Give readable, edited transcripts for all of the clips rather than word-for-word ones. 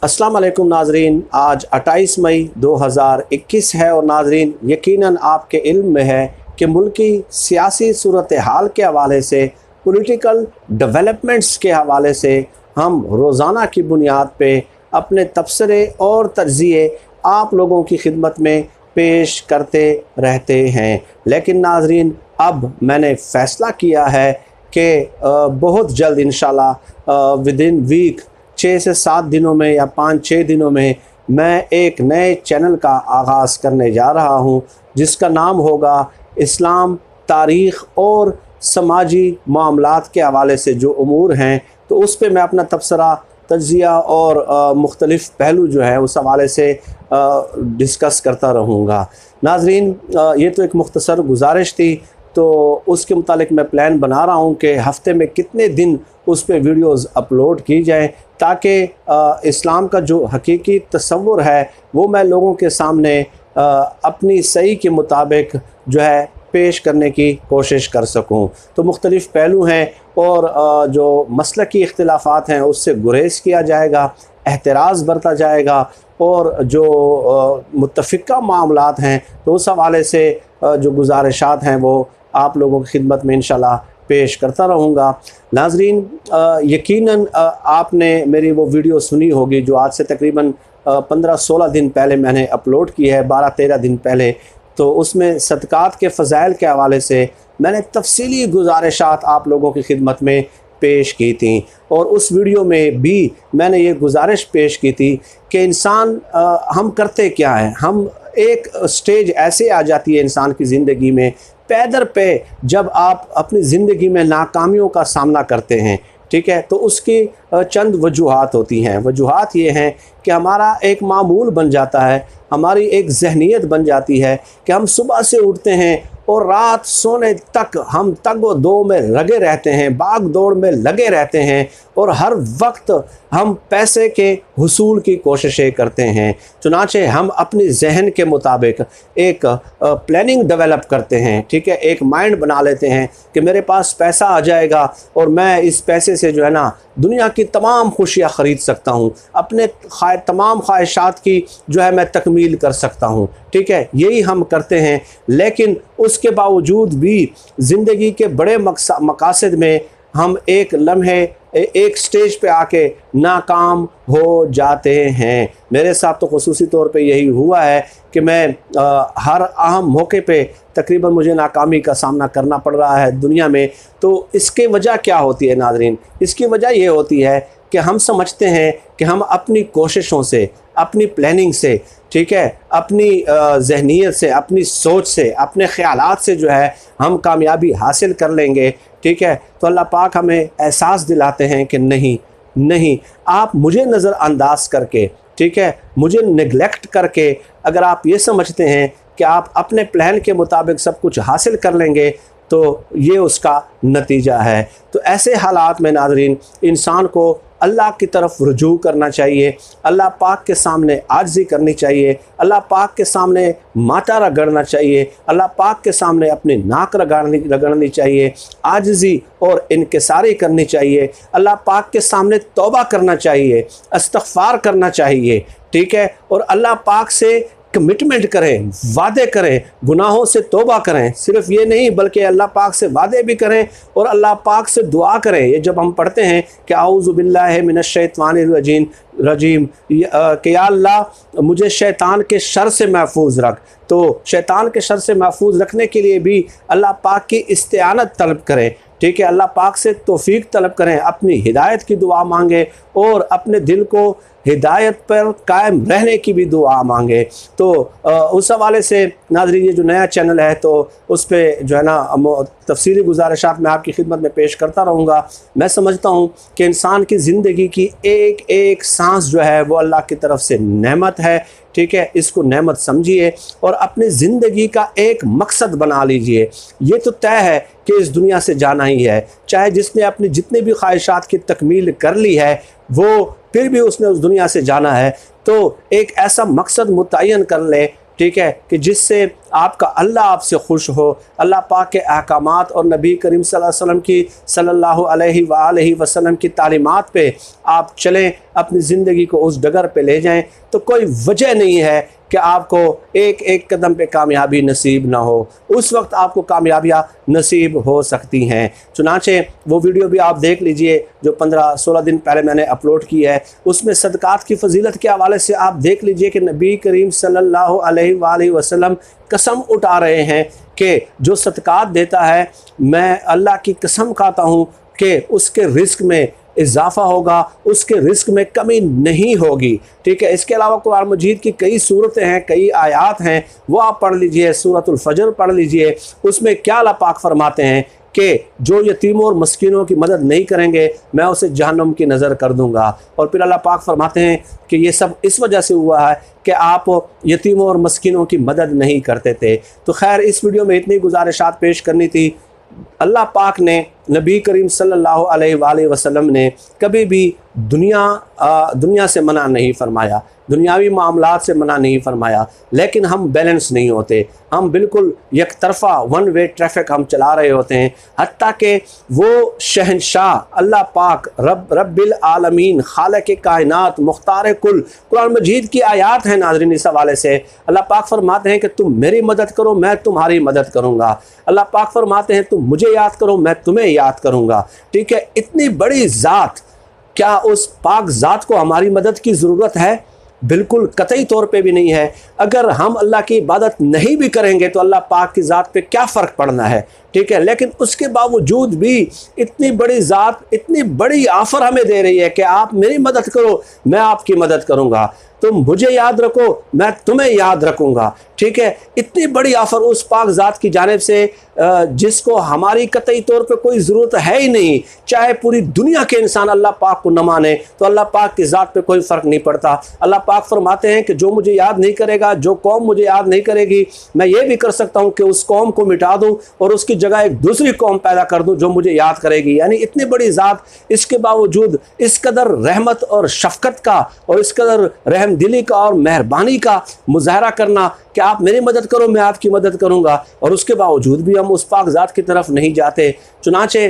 अस्सलाम वालेकुम नाजरीन, आज 28 मई 2021 है और नाजरीन यकीनन आपके इल्म में है कि मुल्की सियासी सूरत हाल के हवाले से, पॉलिटिकल डेवलपमेंट्स के हवाले से हम रोज़ाना की बुनियाद पे अपने तबसरे और तज्ज़िये आप लोगों की खिदमत में पेश करते रहते हैं। लेकिन नाजरीन अब मैंने फ़ैसला किया है कि बहुत जल्द इंशाल्लाह विदिन वीक 6 से 7 दिनों में या 5-6 दिनों में मैं एक नए चैनल का आगाज़ करने जा रहा हूं, जिसका नाम होगा इस्लाम, तारीख़ और समाजी मामलात के हवाले से जो उमूर हैं, तो उस पे मैं अपना तबसरा, तज्ज़िया और मुख्तलिफ़ पहलू जो है उस हवाले से डिस्कस करता रहूँगा। नाज़रीन, ये तो एक मुख्तसर गुजारिश थी, तो उसके मुतालिक मैं प्लान बना रहा हूँ कि हफ़्ते में कितने दिन उस पर वीडियोज़ अपलोड की जाएँ, ताकि इस्लाम का जो हकीकी तसव्वुर है वो मैं लोगों के सामने अपनी सही के मुताबिक जो है पेश करने की कोशिश कर सकूं। तो मुख्तलिफ़ पहलू हैं और जो मसलकी इख्तिलाफ़ात हैं उससे गुरेज़ किया जाएगा, एहतराज़ बरता जाएगा, और जो मुत्तफ़िक़ा मामलात हैं तो उस हवाले से जो गुजारिशात हैं वो आप लोगों की खिदमत में इंशाल्लाह पेश करता रहूँगा। नाज़रीन, यकीनन आपने मेरी वो वीडियो सुनी होगी जो आज से तकरीबन 15-16 दिन पहले मैंने अपलोड की है, 12-13 दिन पहले। तो उसमें सदक़ात के फ़ज़ाइल के हवाले से मैंने तफ़सीली गुजारिशात आप लोगों की खिदमत में पेश की थी, और उस वीडियो में भी मैंने ये गुजारिश पेश की थी कि इंसान हम करते क्या हैं। हम एक स्टेज ऐसे आ जाती है इंसान की ज़िंदगी में, पैदर पे जब आप अपनी ज़िंदगी में नाकामियों का सामना करते हैं, ठीक है, तो उसकी चंद वजूहात होती हैं। वजूहात ये हैं कि हमारा एक मामूल बन जाता है, हमारी एक जहनीत बन जाती है कि हम सुबह से उठते हैं और रात सोने तक हम तग व दो में लगे रहते हैं, भाग दौड़ में लगे रहते हैं, और हर वक्त हम पैसे के हुसूल की कोशिशें करते हैं। चुनांचे हम अपनी जहन के मुताबिक एक प्लानिंग डेवलप करते हैं, ठीक है, एक माइंड बना लेते हैं कि मेरे पास पैसा आ जाएगा और मैं इस पैसे से जो है ना दुनिया की तमाम खुशियाँ ख़रीद सकता हूँ, अपने तमाम ख्वाहिशात की जो है मैं तकमील कर सकता हूँ, ठीक है, यही हम करते हैं। लेकिन उसके बावजूद भी ज़िंदगी के बड़े मकासद में हम एक लम्हे एक स्टेज पे आके नाकाम हो जाते हैं। मेरे साथ तो ख़ुसूसी तौर पे यही हुआ है कि मैं हर अहम मौके पे तकरीबन मुझे नाकामी का सामना करना पड़ रहा है दुनिया में। तो इसकी वजह क्या होती है नाज़रीन? इसकी वजह ये होती है कि हम समझते हैं कि हम अपनी कोशिशों से, अपनी प्लानिंग से, ठीक है, अपनी जहनीत से, अपनी सोच से, अपने ख़यालात से जो है हम कामयाबी हासिल कर लेंगे, ठीक है। तो अल्लाह पाक हमें एहसास दिलाते हैं कि नहीं, आप मुझे नज़रअंदाज करके, ठीक है, मुझे नेगलेक्ट करके अगर आप ये समझते हैं कि आप अपने प्लान के मुताबिक सब कुछ हासिल कर लेंगे, तो ये उसका नतीजा है। तो ऐसे हालात में नाज़रीन इंसान को अल्लाह की तरफ रुजू करना चाहिए, अल्लाह पाक के सामने आजिज़ी करनी चाहिए, अल्लाह पाक के सामने माथा रगड़ना चाहिए, अल्लाह पाक के सामने अपनी नाक रगड़नी चाहिए, आजिज़ी और इनकिसारी करनी चाहिए, अल्लाह पाक के सामने तौबा करना चाहिए, इस्तग़फ़ार करना चाहिए, ठीक है, और अल्लाह पाक से कमिटमेंट करें, वादे करें, गुनाहों से तौबा करें। सिर्फ़ ये नहीं बल्कि अल्लाह पाक से वादे भी करें और अल्लाह पाक से दुआ करें। ये जब हम पढ़ते हैं कि आऊज़ु बिल्लाहि मिनश शैतानिर रजीम कि या अल्लाह मुझे शैतान के शर से महफूज रख, तो शैतान के शर से महफूज रखने के लिए भी अल्लाह पाक की इस्तिआनत तलब करें, ठीक है, अल्लाह पाक से तौफीक तलब करें, अपनी हिदायत की दुआ मांगे और अपने दिल को हिदायत पर कायम रहने की भी दुआ मांगे। तो उस हवाले से नाज़रीन ये जो नया चैनल है तो उस पर जो है ना तफसीली गुजारिशात मैं आपकी खिदमत में पेश करता रहूँगा। मैं समझता हूँ कि इंसान की ज़िंदगी की एक एक सांस जो है वो अल्लाह की तरफ से नेमत है, ठीक है, इसको नेमत समझिए और अपनी ज़िंदगी का एक मकसद बना लीजिए। ये तो तय है कि इस दुनिया से जाना ही है, चाहे जिसने अपनी जितनी भी ख्वाहिशात की तकमील कर ली है वो फिर भी उसने उस दुनिया से जाना है, तो एक ऐसा मकसद मुतय्यन कर ले, ठीक है, कि जिससे आपका अल्लाह आपसे खुश हो, अल्लाह पाक के अहकामात और नबी करीम सल्लल्लाहु अलैहि वसल्लम की तालीमात पे आप चलें, अपनी ज़िंदगी को उस डगर पे ले जाएं, तो कोई वजह नहीं है कि आपको एक एक कदम पे कामयाबी नसीब ना हो। उस वक्त आपको कामयाबियाँ नसीब हो सकती हैं। चुनाचे वो वीडियो भी आप देख लीजिए जो 15-16 दिन पहले मैंने अपलोड की है, उसमें सदक़ात की फजीलत के हवाले से आप देख लीजिए कि नबी करीम सल्लल्लाहु अलैहि वसल्लम कसम उठा रहे हैं कि जो सदक़ात देता है, मैं अल्लाह की कसम खाता हूँ कि उसके रिस्क में इजाफ़ा होगा, उसके रिस्क में कमी नहीं होगी। ठीक है, इसके अलावा कुरान मजीद की कई सूरतें हैं, कई आयात हैं, वो आप पढ़ लीजिए। सूरतुल फजर पढ़ लीजिए, उसमें क्या अल्लाह पाक फरमाते हैं कि जो यतीमों और मस्किनों की मदद नहीं करेंगे मैं उसे जहन्नम की नज़र कर दूंगा। और फिर अल्लाह पाक फरमाते हैं कि ये सब इस वजह से हुआ है कि आप यतीमों और मस्किनों की मदद नहीं करते थे। तो खैर, इस वीडियो में इतनी गुजारिशात पेश करनी थी। अल्लाह पाक ने, नबी करीम सल्लल्लाहु अलैहि वसल्लम ने कभी भी दुनिया से मना नहीं फरमाया, दुनियावी मामलात से मना नहीं फरमाया, लेकिन हम बैलेंस नहीं होते, हम बिल्कुल एक तरफ़ा वन वे ट्रैफिक हम चला रहे होते हैं। हत्ता कि वो शहनशाह अल्लाह पाक रब्बिल आलमीन, खालिक़ कायनात, मुख्तार कुल, कुरान मजीद की आयात हैं नाज़रीन। इस हवाले से अल्लाह पाक फरमाते हैं कि तुम मेरी मदद करो, मैं तुम्हारी मदद करूँगा। अल्लाह पाक फरमाते हैं तुम मुझे याद करो, मैं तुम्हें याद करूँगा। ठीक है, इतनी बड़ी ज़ात, क्या उस पाक ज़ात को हमारी मदद की ज़रूरत है? बिल्कुल कतई तौर पे भी नहीं है। अगर हम अल्लाह की इबादत नहीं भी करेंगे तो अल्लाह पाक की ज़ात पे क्या फ़र्क पड़ना है। ठीक है, लेकिन उसके बावजूद भी इतनी बड़ी ज़ात इतनी बड़ी ऑफ़र हमें दे रही है कि आप मेरी मदद करो, मैं आपकी मदद करूँगा, तुम मुझे याद रखो, मैं तुम्हें याद रखूँगा। ठीक है, इतनी बड़ी ऑफ़र उस पाक ज़ात की जानिब से जिसको हमारी कतई तौर पे कोई ज़रूरत है ही नहीं। चाहे पूरी दुनिया के इंसान अल्लाह पाक को न माने तो अल्लाह पाक की ज़ात पे कोई फ़र्क नहीं पड़ता। अल्लाह पाक फरमाते हैं कि जो मुझे याद नहीं करेगा, जो कौम मुझे याद नहीं करेगी, मैं ये भी कर सकता हूँ कि उस कौम को मिटा दूँ और उसकी जगह एक दूसरी कौम पैदा कर दूँ जो मुझे याद करेगी। यानी इतनी बड़ी ज़ात, इसके बावजूद इस कदर रहमत और शफ़क़त का और इस कदर रहम दिली का और मेहरबानी का मुज़ाहरा करना कि आप मेरी मदद करो, मैं आपकी मदद करूँगा, और उसके बावजूद भी हम उस पाक ज़ात की तरफ नहीं जाते। चुनाचे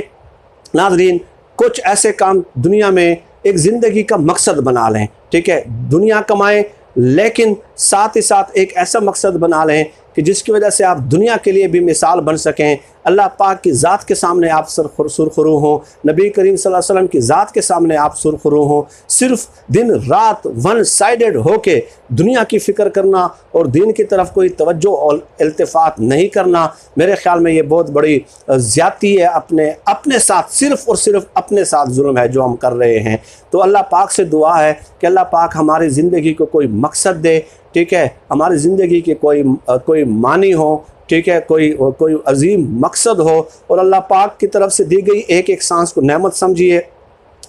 नाज़रीन, कुछ ऐसे काम दुनिया में एक ज़िंदगी का मकसद बना लें। ठीक है, दुनिया कमाएं, लेकिन साथ ही साथ एक ऐसा मकसद बना लें कि जिसकी वजह से आप दुनिया के लिए भी मिसाल बन सकें। अल्लाह पाक की ज़ात के सामने आप सुरखरू हों, नबी करीम सल्लल्लाहु अलैहि वसल्लम की ज़ात के सामने आप सुरखरू हों। सिर्फ दिन रात वन साइडेड होके दुनिया की फ़िक्र करना और दीन की तरफ कोई तवज्जो और इल्तिफ़ात नहीं करना, मेरे ख़्याल में ये बहुत बड़ी ज़्यादती है। अपने साथ, सिर्फ़ और सिर्फ अपने साथ जुल्म है जो हम कर रहे हैं। तो अल्लाह पाक से दुआ है कि अल्लाह पाक हमारी ज़िंदगी को कोई मकसद दे। ठीक है, हमारी ज़िंदगी के कोई मानी हो, ठीक है, कोई अजीम मकसद हो, और अल्लाह पाक की तरफ से दी गई एक एक सांस को नेमत समझिए।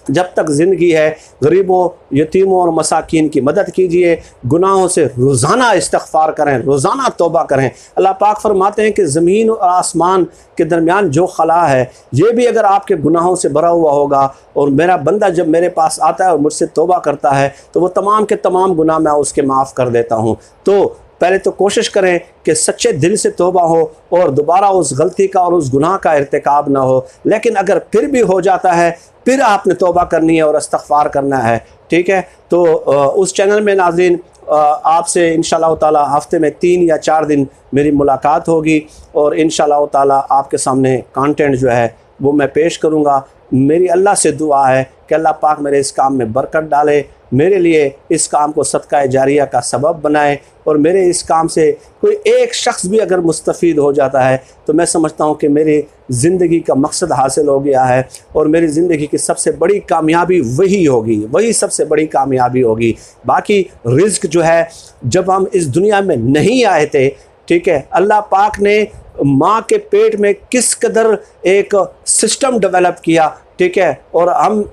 जब तक ज़िंदगी है, गरीबों, यतीमों और मसाकीन की मदद कीजिए। गुनाहों से रोज़ाना इस्तग़फ़ार करें, रोज़ाना तौबा करें। अल्लाह पाक फरमाते हैं कि ज़मीन और आसमान के दरमियान जो खला है, ये भी अगर आपके गुनाहों से भरा हुआ होगा, और मेरा बंदा जब मेरे पास आता है और मुझसे तौबा करता है तो वो तमाम के तमाम गुनाह मैं उसके माफ़ कर देता हूँ। तो पहले तो कोशिश करें कि सच्चे दिल से तौबा हो और दोबारा उस गलती का और उस गुनाह का इर्तिकाब ना हो। लेकिन अगर फिर भी हो जाता है, फिर आपने तौबा करनी है और इस्तग़फ़ार करना है। ठीक है, तो उस चैनल में नाज़रीन आपसे इंशाअल्लाह ताला हफ़्ते में 3 या 4 दिन मेरी मुलाकात होगी, और इंशाअल्लाह ताला आपके सामने कंटेंट जो है वो मैं पेश करूँगा। मेरी अल्लाह से दुआ है कि अल्लाह पाक मेरे इस काम में बरकत डाले, मेरे लिए इस काम को सदका जारिया का सबब बनाए, और मेरे इस काम से कोई एक शख्स भी अगर मुस्तफ़ीद हो जाता है तो मैं समझता हूँ कि मेरी ज़िंदगी का मकसद हासिल हो गया है, और मेरी ज़िंदगी की सबसे बड़ी कामयाबी वही होगी, वही सबसे बड़ी कामयाबी होगी। बाकी रिज़्क जो है, जब हम इस दुनिया में नहीं आए थे, ठीक है, अल्लाह पाक ने माँ के पेट में किस कदर एक सिस्टम डेवलप किया। ठीक है, और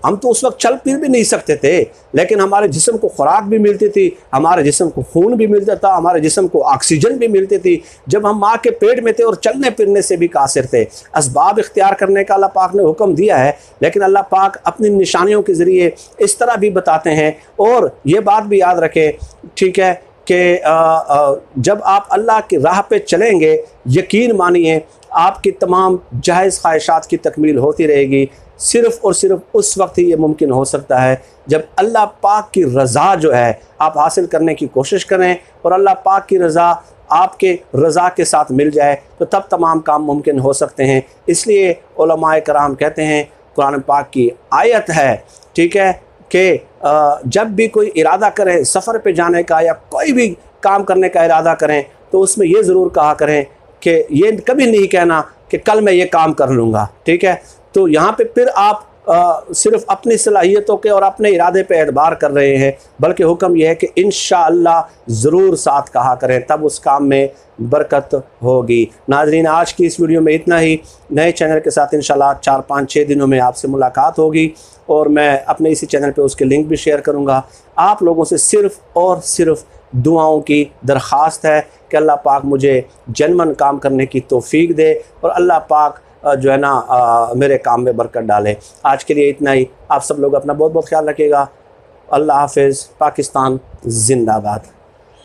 हम तो उस वक्त चल फिर भी नहीं सकते थे, लेकिन हमारे जिस्म को खुराक भी मिलती थी, हमारे जिस्म को खून भी मिलता था, हमारे जिस्म को ऑक्सीजन भी मिलती थी जब हम माँ के पेट में थे, और चलने फिरने से भी कासिर थे। असबाब इख्तियार करने का अल्लाह पाक ने हुक्म दिया है, लेकिन अल्लाह पाक अपनी निशानियों के ज़रिए इस तरह भी बताते हैं। और ये बात भी याद रखें, ठीक है, कि जब आप अल्लाह की राह पे चलेंगे, यकीन मानिए आपकी तमाम जायज़ ख्वाहिशात की तकमील होती रहेगी। सिर्फ़ और सिर्फ उस वक्त ही ये मुमकिन हो सकता है जब अल्लाह पाक की रज़ा जो है आप हासिल करने की कोशिश करें, और अल्लाह पाक की रज़ा आपके रज़ा के साथ मिल जाए तो तब तमाम काम मुमकिन हो सकते हैं। इसलिए उलमाए कराम कहते हैं, कुरान पाक की आयत है, ठीक है, कि जब भी कोई इरादा करें सफ़र पे जाने का या कोई भी काम करने का इरादा करें तो उसमें ये ज़रूर कहा करें कि ये कभी नहीं कहना कि कल मैं ये काम कर लूँगा, ठीक है। तो यहाँ पे फिर आप सिर्फ अपनी सलाहियतों के और अपने इरादे पे एतबार कर रहे हैं, बल्कि हुक्म यह है कि इंशाअल्लाह ज़रूर साथ कहा करें, तब उस काम में बरकत होगी। नाज़रीन, आज की इस वीडियो में इतना ही। नए चैनल के साथ इंशाअल्लाह 4-5-6 दिनों में आपसे मुलाकात होगी, और मैं अपने इसी चैनल पे उसके लिंक भी शेयर करूँगा। आप लोगों से सिर्फ़ और सिर्फ दुआओं की दरख्वास्त है कि अल्लाह पाक मुझे जनमन काम करने की तौफीक दे, और अल्लाह पाक जो है ना मेरे काम में बरकत डाले। आज के लिए इतना ही। आप सब लोग अपना बहुत बहुत ख्याल रखिएगा। अल्लाह हाफ़िज़। पाकिस्तान ज़िंदाबाद।